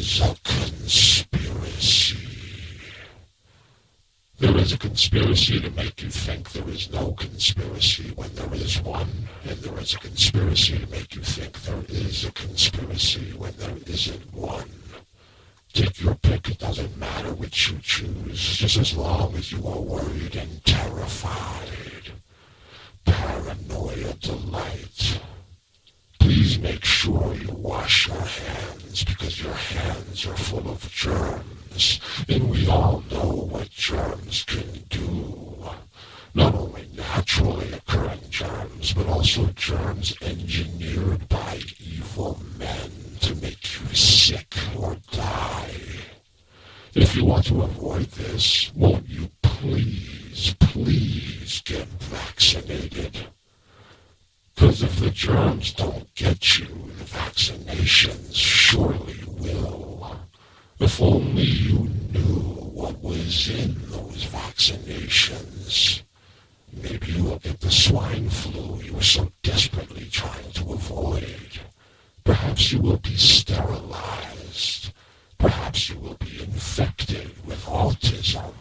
is a conspiracy. There is a conspiracy to make you think there is no conspiracy when there is one, and there is a conspiracy to make you think there is a conspiracy when there isn't one. Take your pick, it doesn't matter which you choose, just as long as you are worried and terrified. Paranoia Delight. Please make sure you wash your hands, because your hands are full of germs, and we all know what germs can do. Not only naturally occurring germs, but also germs engineered by evil men to make you sick or die. If you want to avoid this, won't you please get vaccinated? Because if the germs don't get you, the vaccinations surely will. If only you knew what was in those vaccinations. Maybe you will get the swine flu you were so desperately trying to avoid. Perhaps you will be sterilized. Perhaps you will be infected with autism.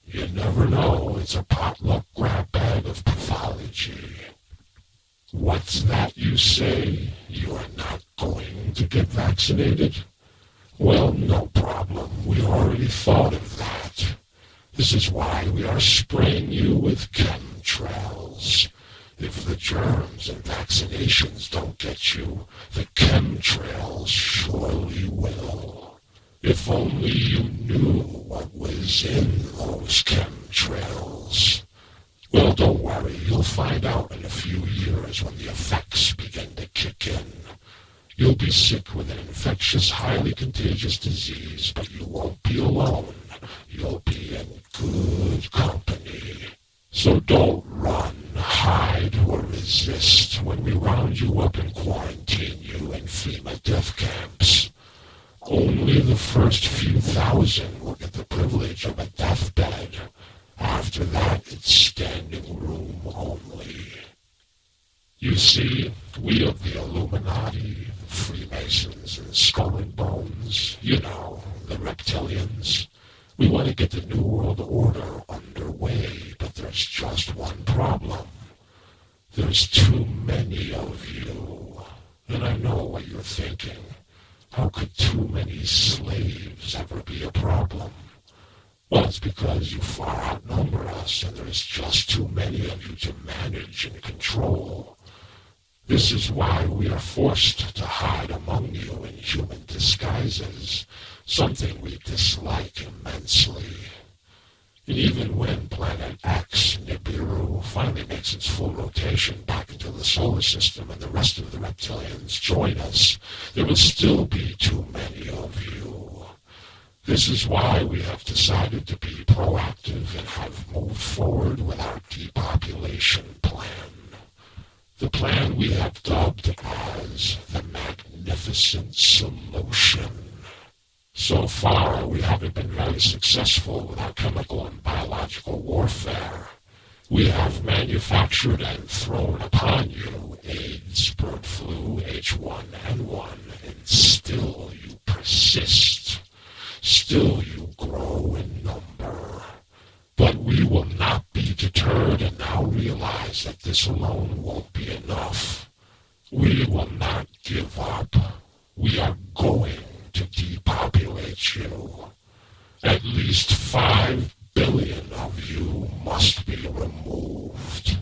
You never know, it's a potluck grab bag of pathology. What's that you say? You are not going to get vaccinated? Well, no problem. We already thought of that. This is why we are spraying you with chemtrails. If the germs and vaccinations don't get you, the chemtrails surely will. If only you knew what was in those chemtrails. Well, don't worry, you'll find out in a few years when the effects begin to kick in. You'll be sick with an infectious, highly contagious disease, but you won't be alone. You'll be in good company. So don't run, hide, or resist when we round you up and quarantine you in FEMA death camps. Only the first few thousand will get the privilege of a deathbed. After that, it's standing room only. You see, we of the Illuminati, the Freemasons, and Skull and Bones, you know, the reptilians, we want to get the New World Order underway, but there's just one problem. There's too many of you. And I know what you're thinking. How could too many slaves ever be a problem? Well, it's because you far outnumber us, and there's just too many of you to manage and control. This is why we are forced to hide among you in human disguises, something we dislike immensely. And even when Planet X, Nibiru, finally makes its full rotation back into the solar system and the rest of the reptilians join us, there will still be too many of you. This is why we have decided to be proactive and have moved forward with our depopulation plan. The plan we have dubbed as the Magnificent Solution. So far, we haven't been very successful with our chemical and biological warfare. We have manufactured and thrown upon you AIDS, bird flu, H1N1, and still you persist. Still you grow in number. But we will not be deterred and now realize that this alone won't be enough. We will not give up. We are going to depopulate you. At least 5 billion of you must be removed.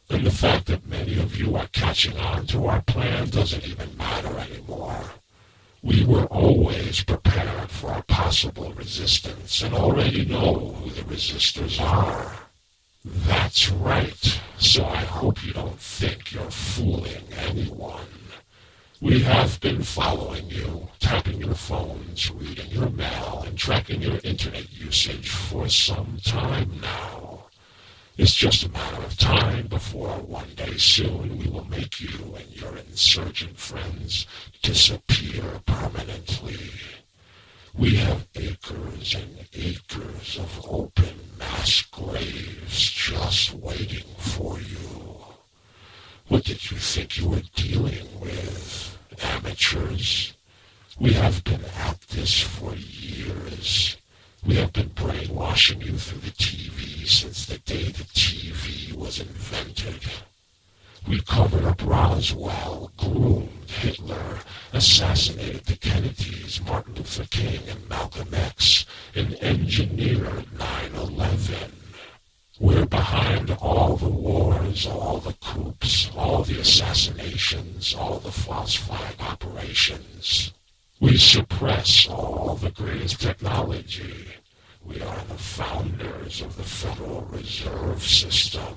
And the fact that many of you are catching on to our plan doesn't even matter anymore. We were always prepared for a possible resistance and already know who the resistors are. That's right, so I hope you don't think you're fooling anyone. We have been following you, tapping your phones, reading your mail, and tracking your internet usage for some time now. It's just a matter of time before one day soon we will make you and your insurgent friends disappear permanently. We have acres and acres of open mass graves just waiting for you. What did you think you were dealing with, amateurs? We have been at this for years. We have been brainwashing you through the TV since the day the TV was invented. We covered up Roswell, groomed Hitler, assassinated the Kennedys, Martin Luther King, and Malcolm X, and engineered 9/11. We're behind all the wars, all the coups, all the assassinations, all the false flag operations. We suppress all the greatest technology. We are the founders of the Federal Reserve System.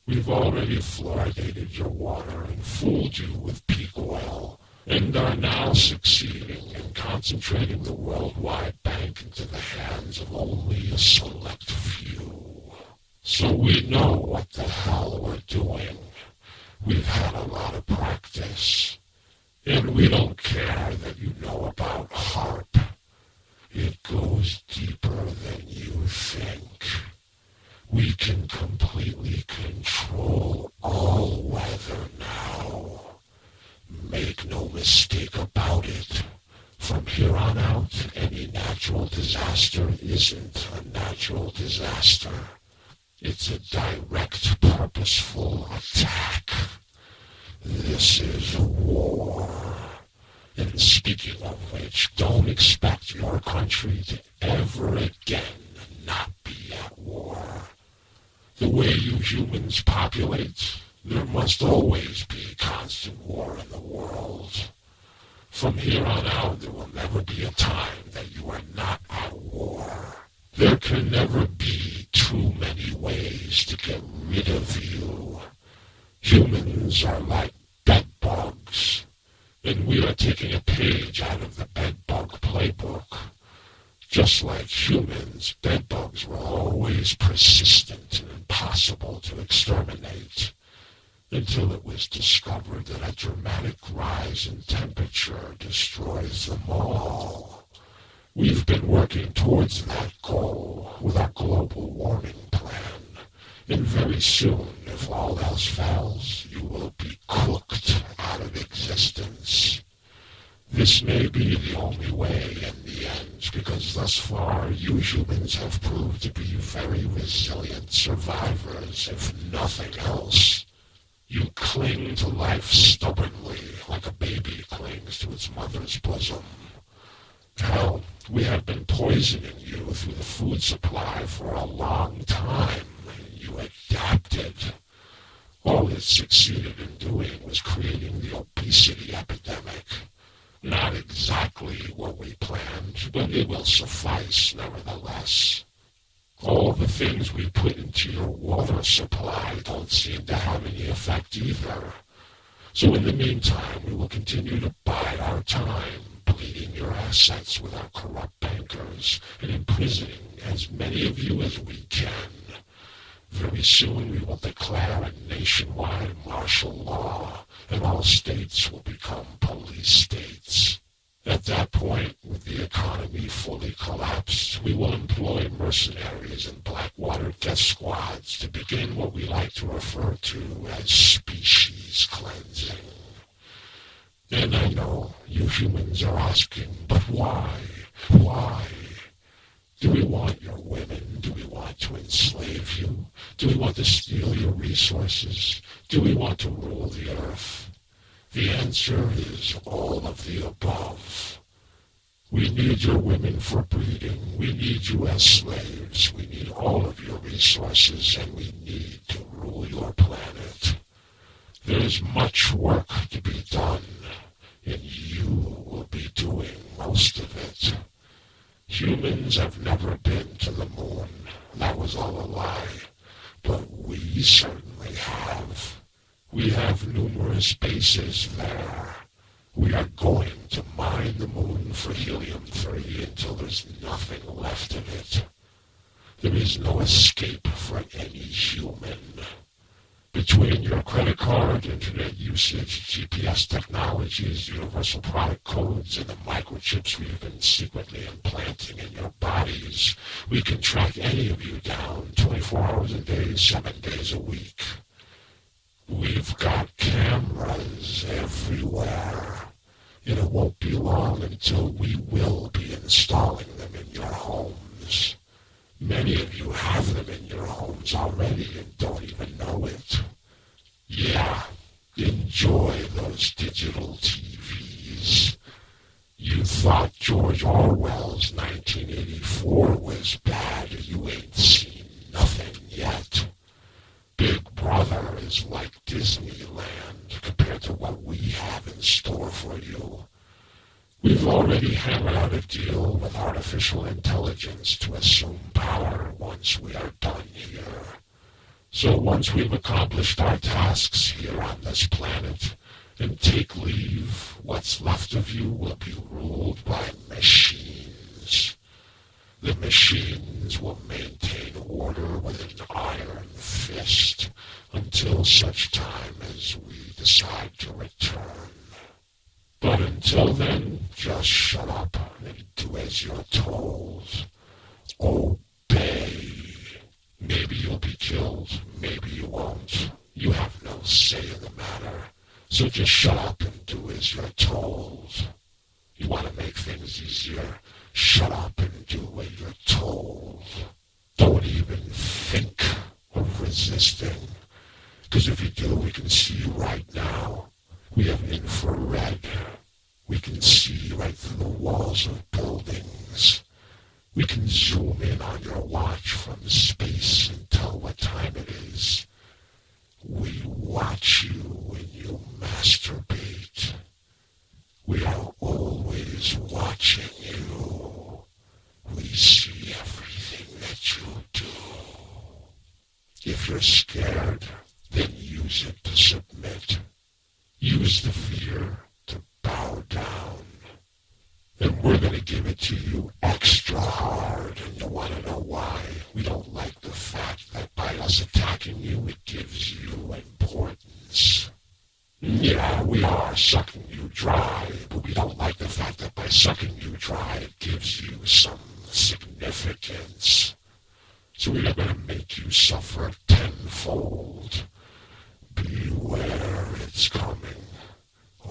We've already fluoridated your water and fooled you with peak oil, and are now succeeding in concentrating the worldwide bank into the hands of only a select few. So we know what the hell we're doing. We've had a lot of practice. And we don't care that you know about HARP. It goes deeper than you think. We can completely control all weather now. Make no mistake about it. From here on out, any natural disaster isn't a natural disaster. It's a direct, purposeful attack. This is war. And speaking of which, don't expect your country to ever again not be at war. The way you humans populate, there must always be constant war in the world. From here on out, there will never be a time that you are not at war. There can never be too many ways to get rid of you. Humans are like bedbugs, and we are taking a page out of the bedbug playbook. Just like humans, bedbugs were always persistent and impossible to exterminate, until it was discovered that a dramatic rise in temperature destroys them all. We've been working towards that goal with our global warming plan, and very soon, if all else fails, you will be cooked out of existence. This may be the only way in the end, because thus far you humans have proved to be very resilient survivors, if nothing else. You cling to life stubbornly, like a baby clings to its mother's bosom. Hell, we have been poisoning you through the food supply for a long time, and you adapted. All it succeeded in doing was creating the obesity epidemic. Not exactly what we planned, but it will suffice nevertheless. All the things we put into your water supply don't seem to have any effect either. So in the meantime, we will continue to bide our time, bleeding your assets with our corrupt bankers and imprisoning as many of you as we can. Very soon we will declare a nationwide martial law, and all states will become police states. At that point, with the economy fully collapsed, we will employ mercenaries and Blackwater death squads to begin what we like to refer to as species cleansing. And I know you humans are asking, but why? Why? Do we want your women? Do we want to enslave you? Do we want to steal your resources? Do we want to rule the earth? The answer is all of the above. We need your women for breeding. We need you as slaves. We need all of your resources, and we need to rule your planet. There's much work to be done, and you will be doing most of it. Humans have never been to the moon. That was all a lie. But we certainly have. We have numerous bases there. We are going to mine the moon for helium-3 until there's nothing left of it. There is no escape for any human. Between your credit card, internet usage, GPS technologies, universal product codes, and the microchips we've been secretly implanting in your bodies, we can track any of you down 24 hours a day, 7 days a week. We've got cameras everywhere. And it won't be long until we will be installing them in your homes. Many of you have them in your homes already and don't even know it. Yeah, enjoy those digital TVs. You thought George Orwell's 1984 was bad. You ain't seen nothing yet. Big Brother is like Disneyland compared to what we have in store for you. We've already hammered out a deal with artificial intelligence to assume power once we are done here. So once we've accomplished our tasks here on this planet and take leave, what's left of you will be ruled by machines. The machines will maintain order with an iron fist until such time as we decide to return. But until then, just shut up and do as you're told. Obey. Maybe you'll be killed, maybe you won't. You have no say in the matter. So just shut up and do as you're told. You want to make things easier? Shut up and do what you're told. Don't even think of resisting. Because if you do, we can see you right now. We have infrared. We can see right through the walls of buildings. We can zoom in on your watch from space and tell what time it is. We watch you when you masturbate. We are always watching you. We see everything that you do. If you're scared, then use it to submit. Use the fear to bow down. And we're going to give it to you extra hard. And you want to know why? We don't like the fact that by us attacking you, it gives you importance. Yeah, we are sucking you dry, but we don't like the fact that by sucking you dry, it gives you some significance. So we are going to make you suffer tenfold. Beware, it's coming.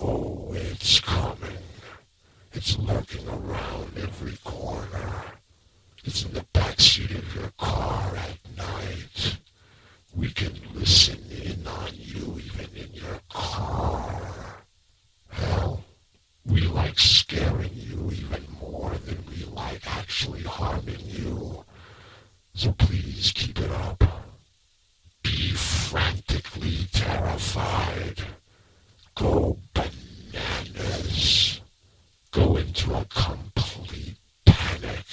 Oh, it's coming. It's lurking around every corner. It's in the backseat of your car at night. We can listen in on you even in your car. Hell, we like scaring you even more than we like actually harming you. So please keep it up. Be frantically terrified. Go bananas. Go into a complete panic.